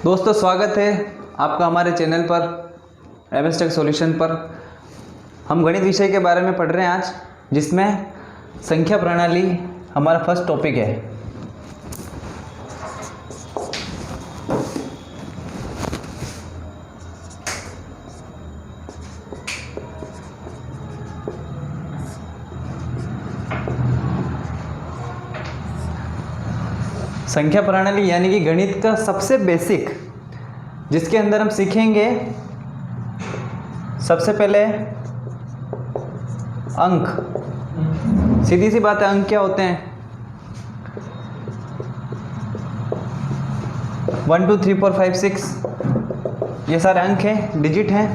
दोस्तों स्वागत है आपका हमारे चैनल पर MS टेक सॉल्यूशन पर। हम गणित विषय के बारे में पढ़ रहे हैं आज, जिसमें संख्या प्रणाली हमारा फर्स्ट टॉपिक है। संख्या प्रणाली यानी कि गणित का सबसे बेसिक, जिसके अंदर हम सीखेंगे सबसे पहले अंक। सीधी सी बात है, अंक क्या होते हैं? 1 2 3 4 5 6 ये सारे अंक हैं, डिजिट हैं,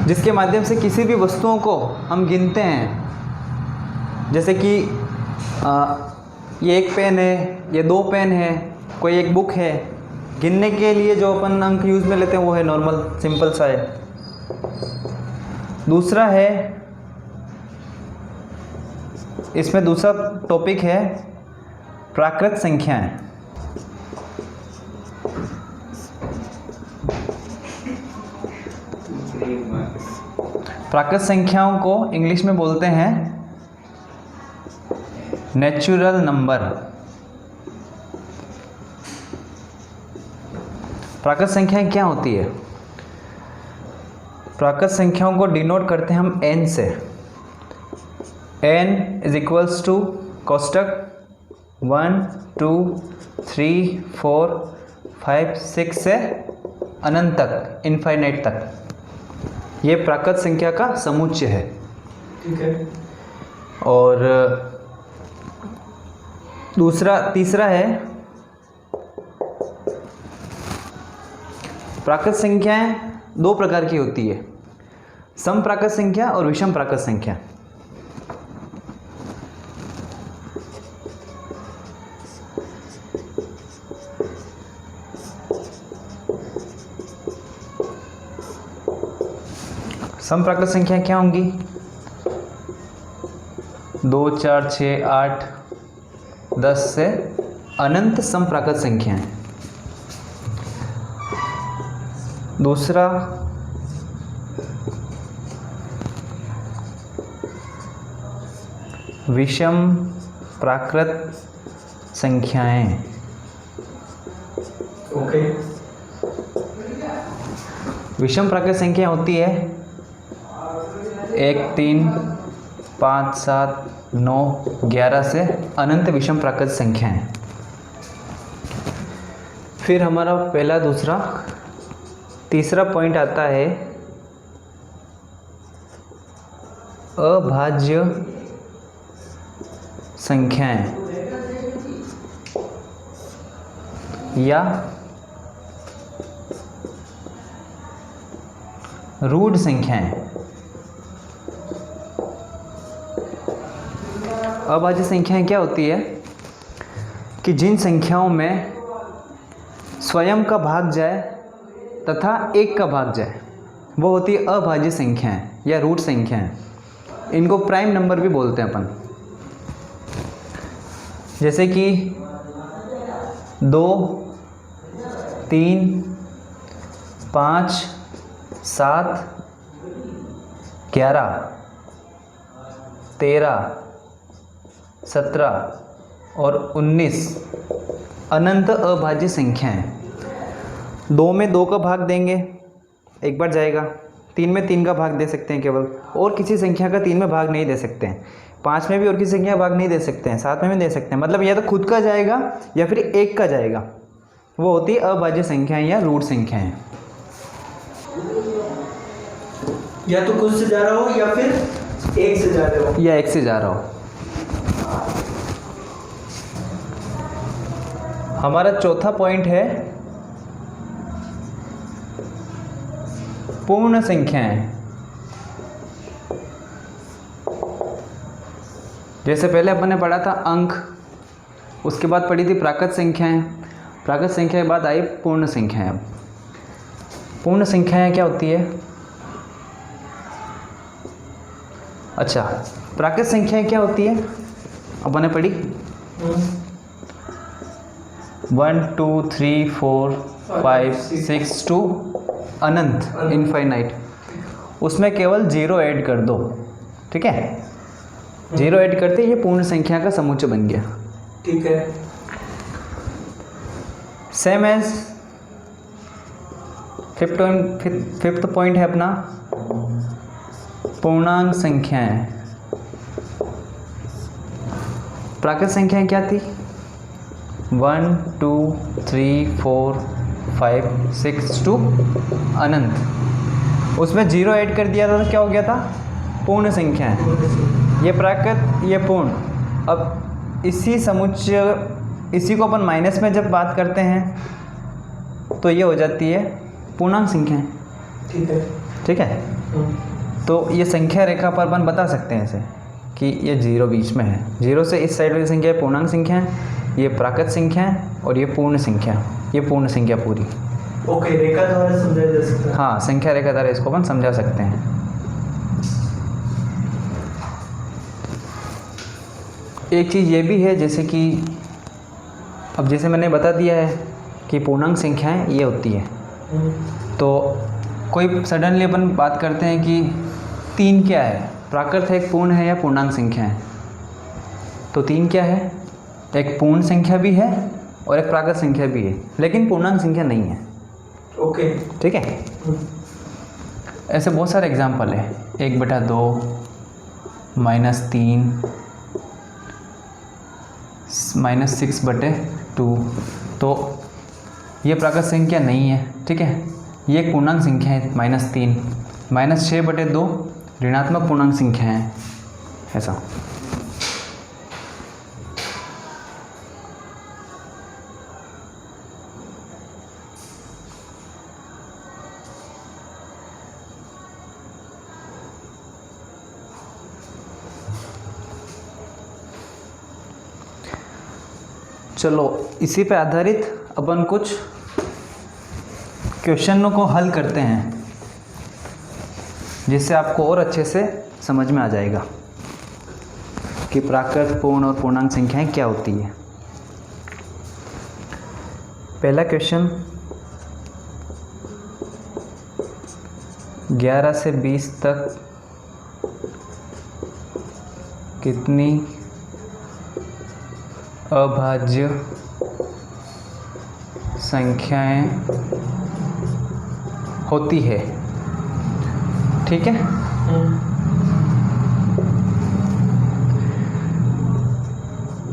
जिसके माध्यम से किसी भी वस्तुओं को हम गिनते हैं। जैसे कि ये एक पेन है, ये दो पेन है, कोई एक बुक है। गिनने के लिए जो अपन अंक यूज़ में लेते हैं वो है नॉर्मल, सिंपल सा है। दूसरा है, इसमें दूसरा टॉपिक है प्राकृत संख्याएं। प्राकृत संख्याओं को इंग्लिश में बोलते हैं नेचुरल नंबर। प्राकृत संख्याएं क्या होती है? प्राकृत संख्याओं को डिनोट करते हैं हम n से। n इज इक्वल्स टू कोष्टक 1 2 3 4 5 6 से अनंत तक, इनफाइनाइट तक। ये प्राकृत संख्या का समुच्चय है। ठीक है। और तीसरा है प्राकृत संख्याएं दो प्रकार की होती है, सम प्राकृत संख्या और विषम प्राकृत संख्या। सम प्राकृत संख्या क्या होंगी? 2 4 6 8 10 से अनंत सम प्राकृत संख्याएं। दूसरा विषम प्राकृत संख्याएं। ओके। विषम प्राकृत संख्या होती है 1 3 5 7 9 11 से अनंत विषम प्राकृत संख्याएं। फिर हमारा पहला, दूसरा, तीसरा पॉइंट आता है अभाज्य संख्याएं या रूढ़ संख्याएं। अभाज्य संख्याएं क्या होती है कि जिन संख्याओं में स्वयं का भाग जाए तथा एक का भाग जाए, वो होती है अभाज्य संख्याएं या रूट संख्याएं। इनको प्राइम नंबर भी बोलते हैं अपन। जैसे कि 2 3 5 7 11 13 17 और 19 अनंत अभाज्य संख्याएं। 2 में 2 का भाग देंगे, एक बार जाएगा। 3 में 3 का भाग दे सकते हैं केवल, और किसी संख्या का 3 में भाग नहीं दे सकते हैं। 5 में भी और किसी संख्या का भाग नहीं दे सकते हैं। 7 में भी दे सकते हैं। मतलब या तो खुद का जाएगा या फिर एक का जाएगा। वो होती है अभाज्य संख्याएं या रूढ़ संख्याएं। या तो खुद से जा रहा हो या फिर एक से जा रहे हो, या एक से जा रहा हो। हमारा चौथा पॉइंट है पूर्ण संख्याएं। जैसे पहले अपन ने पढ़ा था अंक, उसके बाद पढ़ी थी प्राकृत संख्याएं। प्राकृत संख्या के बाद आई पूर्ण संख्याएं। पूर्ण संख्याएं क्या होती है? अच्छा, प्राकृत संख्याएं क्या होती है अपन ने पढ़ी? 1 2 3 4 5 6 टू अनंत, इनफाइनाइट, उसमें केवल 0 ऐड कर दो, ठीक है। 0 ऐड करते ये पूर्ण संख्या का समुच्चय बन गया, ठीक है। सेम एज फिफ्थ पॉइंट है अपना पूर्णांक संख्याएं। प्राकृत संख्याएं क्या थी? 1 2 3 4 5 6 टू अनंत, उसमें 0 ऐड कर दिया था तो क्या हो गया था? पूर्ण संख्याएं। ये प्राकृत, ये पूर्ण। अब इसी समुच्चय, इसी को अपन माइनस में जब बात करते हैं तो ये हो जाती है पूर्णांक संख्याएं, ठीक है। ठीक है। तो ये संख्या रेखा पर अपन बता सकते हैं ऐसे कि ये 0 बीच में है, 0 से इस साइड वाली संख्या है पूर्णांक संख्या है, ये प्राकृत संख्या है और ये पूर्ण संख्या, ये पूर्ण संख्या पूरी। ओके, रेखा द्वारा समझा जा सकता है। हाँ, संख्या रेखा द्वारा इसको अपन समझा सकते हैं। एक चीज़ ये भी है, जैसे कि अब जैसे मैंने बता दिया है कि पूर्णांक संख्याएं ये होती है, तो कोई सडनली अपन बात करते हैं कि 3 क्या है, प्राकृत है, एक पूर्ण है या पूर्णांक संख्या है? तो 3 क्या है? एक पूर्ण संख्या भी है और एक प्राकृत संख्या भी है, लेकिन पूर्णांक संख्या नहीं है। ओके, ठीक है। ऐसे बहुत सारे एग्जाम्पल है, 1/2 -3 -6/2, तो ये प्राकृत संख्या नहीं है, ठीक है। ये एक पूर्णांक संख्या है -3, -6/2 ऋणात्मक पूर्णांक संख्या है, ऐसा। चलो, इसी पे आधारित अपन कुछ क्वेश्चनों को हल करते हैं, जिससे आपको और अच्छे से समझ में आ जाएगा कि प्राकृत, पूर्ण और पूर्णांक संख्याएं क्या होती है। पहला क्वेश्चन, 11 से 20 तक कितनी अभाज्य संख्याएं होती है, ठीक है।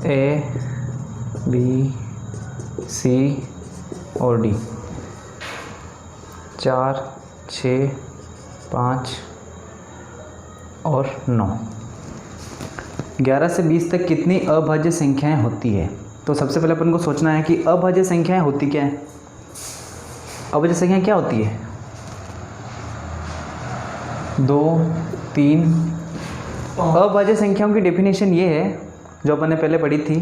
ए, बी, सी और डी, 4 6 5 और 9। 11 से 20 तक कितनी अभाज्य संख्याएं होती है? तो सबसे पहले अपन को सोचना है कि अभाज्य संख्याएं होती क्या है। अभाज्य संख्याएं क्या होती है? 2 3। अभाज्य संख्याओं की डेफिनेशन ये है, जो अपन ने पहले पढ़ी थी,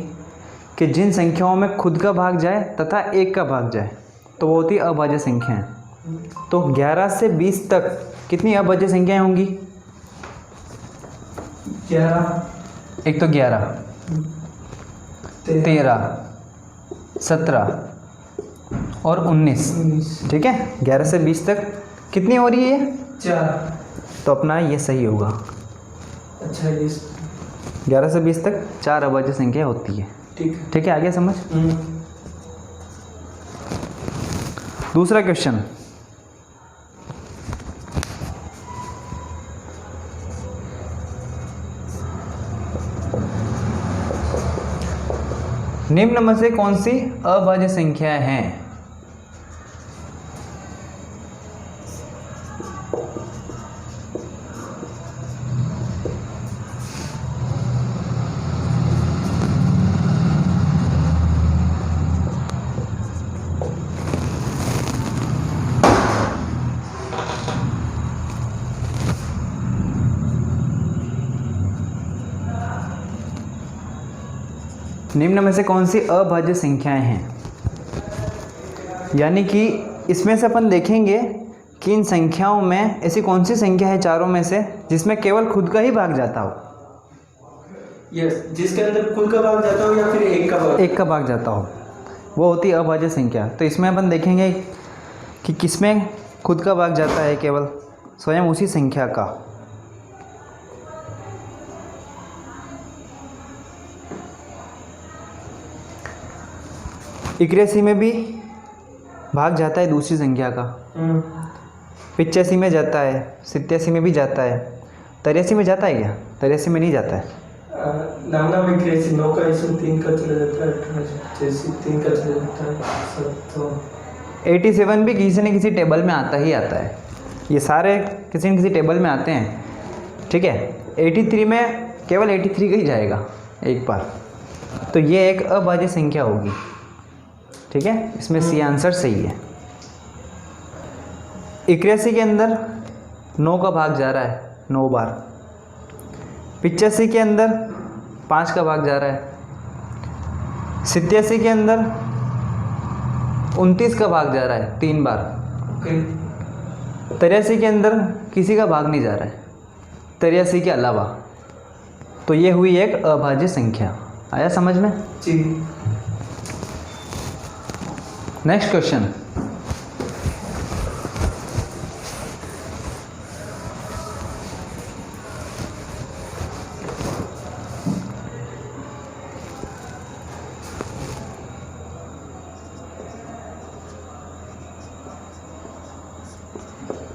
कि जिन संख्याओं में खुद का भाग जाए तथा एक का भाग जाए तो वो होती है अभाज्य संख्याएं। तो 11 से 20 तक कितनी अभाज्य संख्याएं होंगी? 11, एक तो 11, 13, 17 और 19, ठीक है। 11 से 20 तक कितनी हो रही है? 4। तो अपना ये सही होगा। अच्छा, ये 11 से 20 तक 4 अभाज्य संख्या होती है, ठीक है। ठीक है। आगे समझ। दूसरा क्वेश्चन, निम्न में से कौन सी अभाज्य संख्या है? निम्न में से कौन सी अभाज्य संख्याएं हैं? यानी कि इसमें से अपन देखेंगे कि इन संख्याओं में ऐसी कौन सी संख्या है चारों में से जिसमें केवल खुद का ही भाग जाता हो। यस, जिसके अंदर कुल का भाग जाता हो या फिर एक का भाग? एक का भाग जाता हो। वो होती है अभाज्य संख्या। तो इसमें अपन देखेंगे कि किसमें खुद का भाग जाता है, केवल स्वयं उसी संख्या का। इक्यासी में भी भाग जाता है दूसरी संख्या का, 85 में जाता है, 87 में भी जाता है, 83 में जाता है क्या? 83 में नहीं जाता है। नामना में 9 का 3 का चला जाता है, 3 का चला जाता है, तो 87 भी किसी न किसी टेबल में आता ही आता है। ये सारे किसी न किसी टेबल में आते हैं, ठीक है। 83 में केवल 83 का ही जाएगा एक बार, तो ये एक अभाज्य संख्या होगी, ठीक है। इसमें सी आंसर सही है। 81 के अंदर 9 का भाग जा रहा है 9 बार। 85 के अंदर 5 का भाग जा रहा है। 87 के अंदर 29 का भाग जा रहा है 3 बार। 83 के अंदर किसी का भाग नहीं जा रहा है 83 के अलावा। तो ये हुई एक अभाज्य संख्या। आया समझ में? जी। Next question.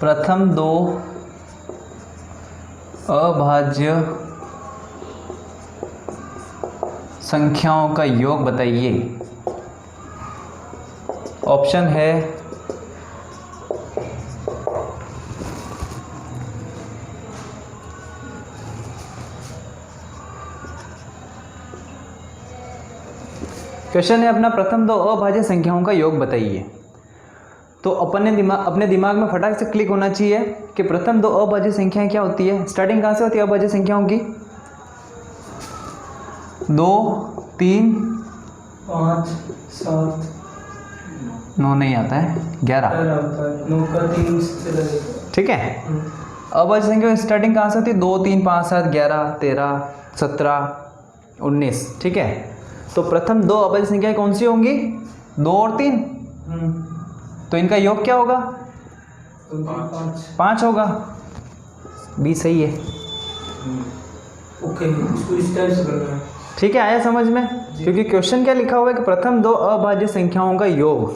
प्रथम दो अभाज्य संख्याओं का योग बताइए। ऑप्शन है क्वेश्चन है अपना प्रथम दो अभाज्य संख्याओं का योग बताइए। तो अपने दिमाग में फटाक से क्लिक होना चाहिए कि प्रथम दो अभाज्य संख्याएं क्या होती है। स्टार्टिंग कहाँ से होती है अभाज्य संख्याओं की? 2, 3, 5, 7, 9 नहीं आता है, 11। 9 का 3 से चला जाता ठीक है। अभाज्य संख्या स्टार्टिंग कहाँ से होती है? 2, 3, 5, 7, 11, 13, 17, 19। ठीक है। तो प्रथम दो अभाज्य संख्याएं कौन सी होंगी? 2 और 3। तो इनका योग क्या होगा? 5 होगा। बी सही है। ओके, इसको इस टाइप से करना है। ठीक है, आया समझ में? क्योंकि क्वेश्चन क्या लिखा हुआ है कि प्रथम दो अभाज्य संख्याओं का योग।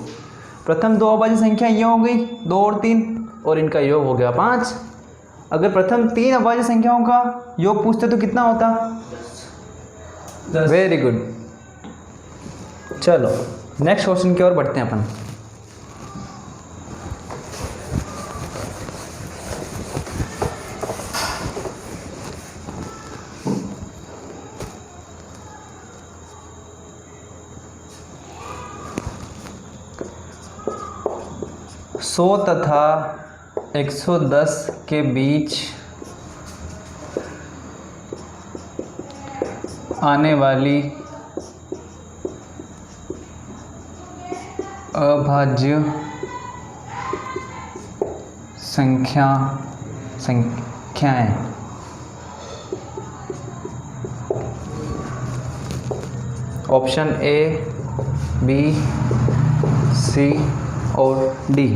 प्रथम दो अभाज्य संख्या ये हो गई 2 और 3, और इनका योग हो गया 5। अगर प्रथम 3 अभाज्य संख्याओं का योग पूछते तो कितना होता? 10। Very good. चलो नेक्स्ट क्वेश्चन की ओर बढ़ते हैं अपन। सौ तथा 110 के बीच आने वाली अभाज्य संख्याएं ऑप्शन ए, बी, सी और डी।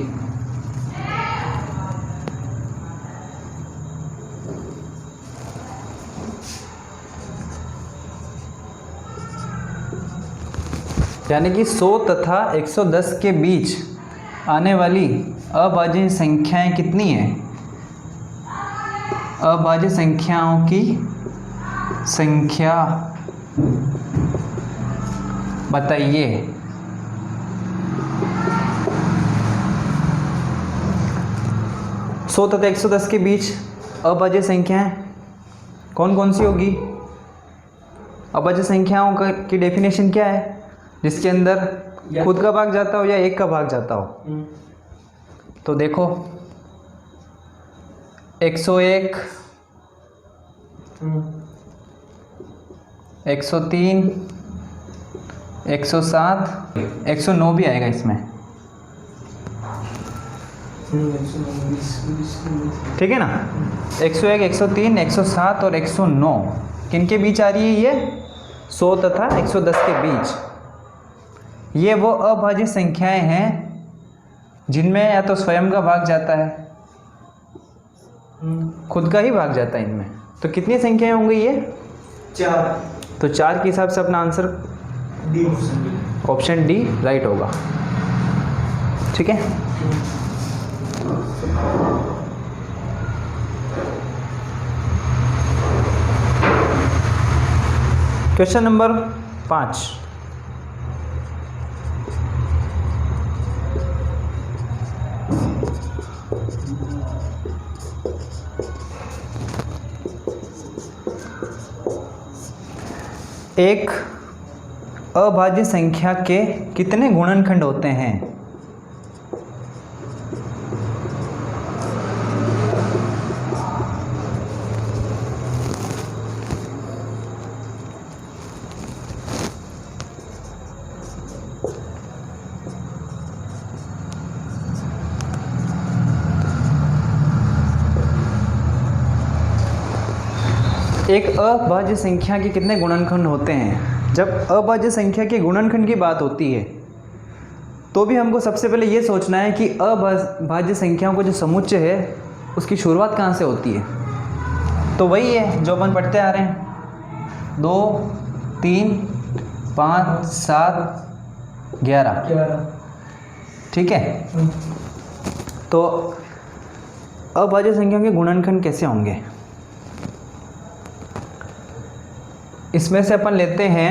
यानी कि 100 तथा 110 के बीच आने वाली अभाज्य संख्याएं कितनी हैं? अभाज्य संख्याओं की संख्या बताइए। सौ तथा 110 के बीच अभाज्य संख्याएं कौन कौन सी होगी? अभाज्य संख्याओं की डेफिनेशन क्या है? जिसके अंदर खुद का भाग जाता हो या एक का भाग जाता हो। तो देखो 101, 103, 107, 109 भी आएगा इसमें। ठीक है ना। 101, 103, 107 और 109 किन के बीच आ रही है? ये 100 तथा 110 के बीच। ये वो अभाज्य संख्याएं हैं जिनमें या तो स्वयं का भाग जाता है, खुद का ही भाग जाता है इनमें। तो कितनी संख्याएं होंगी ये? 4। तो 4 के हिसाब से अपना answer D. Option D right होगा। ठीक है। Question number 5। एक अभाज्य संख्या के कितने गुणनखंड होते हैं? एक अभाज्य संख्या के कितने गुणनखंड होते हैं? जब अभाज्य संख्या के गुणनखंड की बात होती है तो भी हमको सबसे पहले ये सोचना है कि अभाज्य संख्याओं का जो समुच्चय है उसकी शुरुआत कहाँ से होती है। तो वही है जो अपन पढ़ते आ रहे हैं, 2, 3, 5, 7, 11। ठीक है। तो अभाज्य संख्या के गुणनखंड कैसे होंगे? इसमें से अपन लेते हैं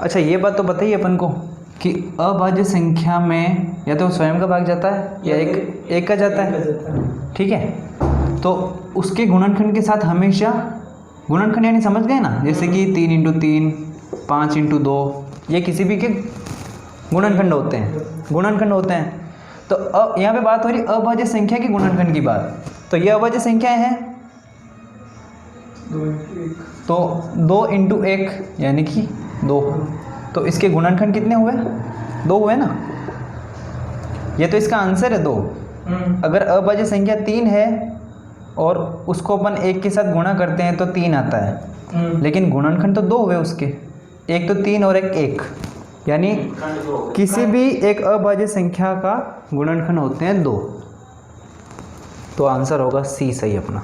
अच्छा, ये बात तो बताइए अपन को कि अभाज्य संख्या में या तो स्वयं का भाग जाता है या एक का जाता है। ठीक है। तो उसके गुणनखंड के साथ हमेशा गुणनखंड यानी समझ गए ना, जैसे कि 3 × 3, 5 × 2, ये किसी भी के गुणनखंड होते हैं। तो अब यहाँ पे बात हो रही अभाज्य संख्या के गुणनखंड की बात। तो ये अभाज्य संख्याएं हैं 2 × 1। तो 2 × 1 यानी कि 2। तो इसके गुणनखंड कितने हुए? 2 हुए ना। ये तो इसका आंसर है 2। अगर अभाज्य संख्या 3 है और उसको अपन 1 के साथ गुणा करते हैं तो 3 आता है, लेकिन गुणनखंड तो 2 हुए उसके, एक तो 3 और एक 1, यानी किसी भी एक अभाज्य संख्या का गुणनखंड होते हैं 2। तो आंसर होगा सी सही अपना।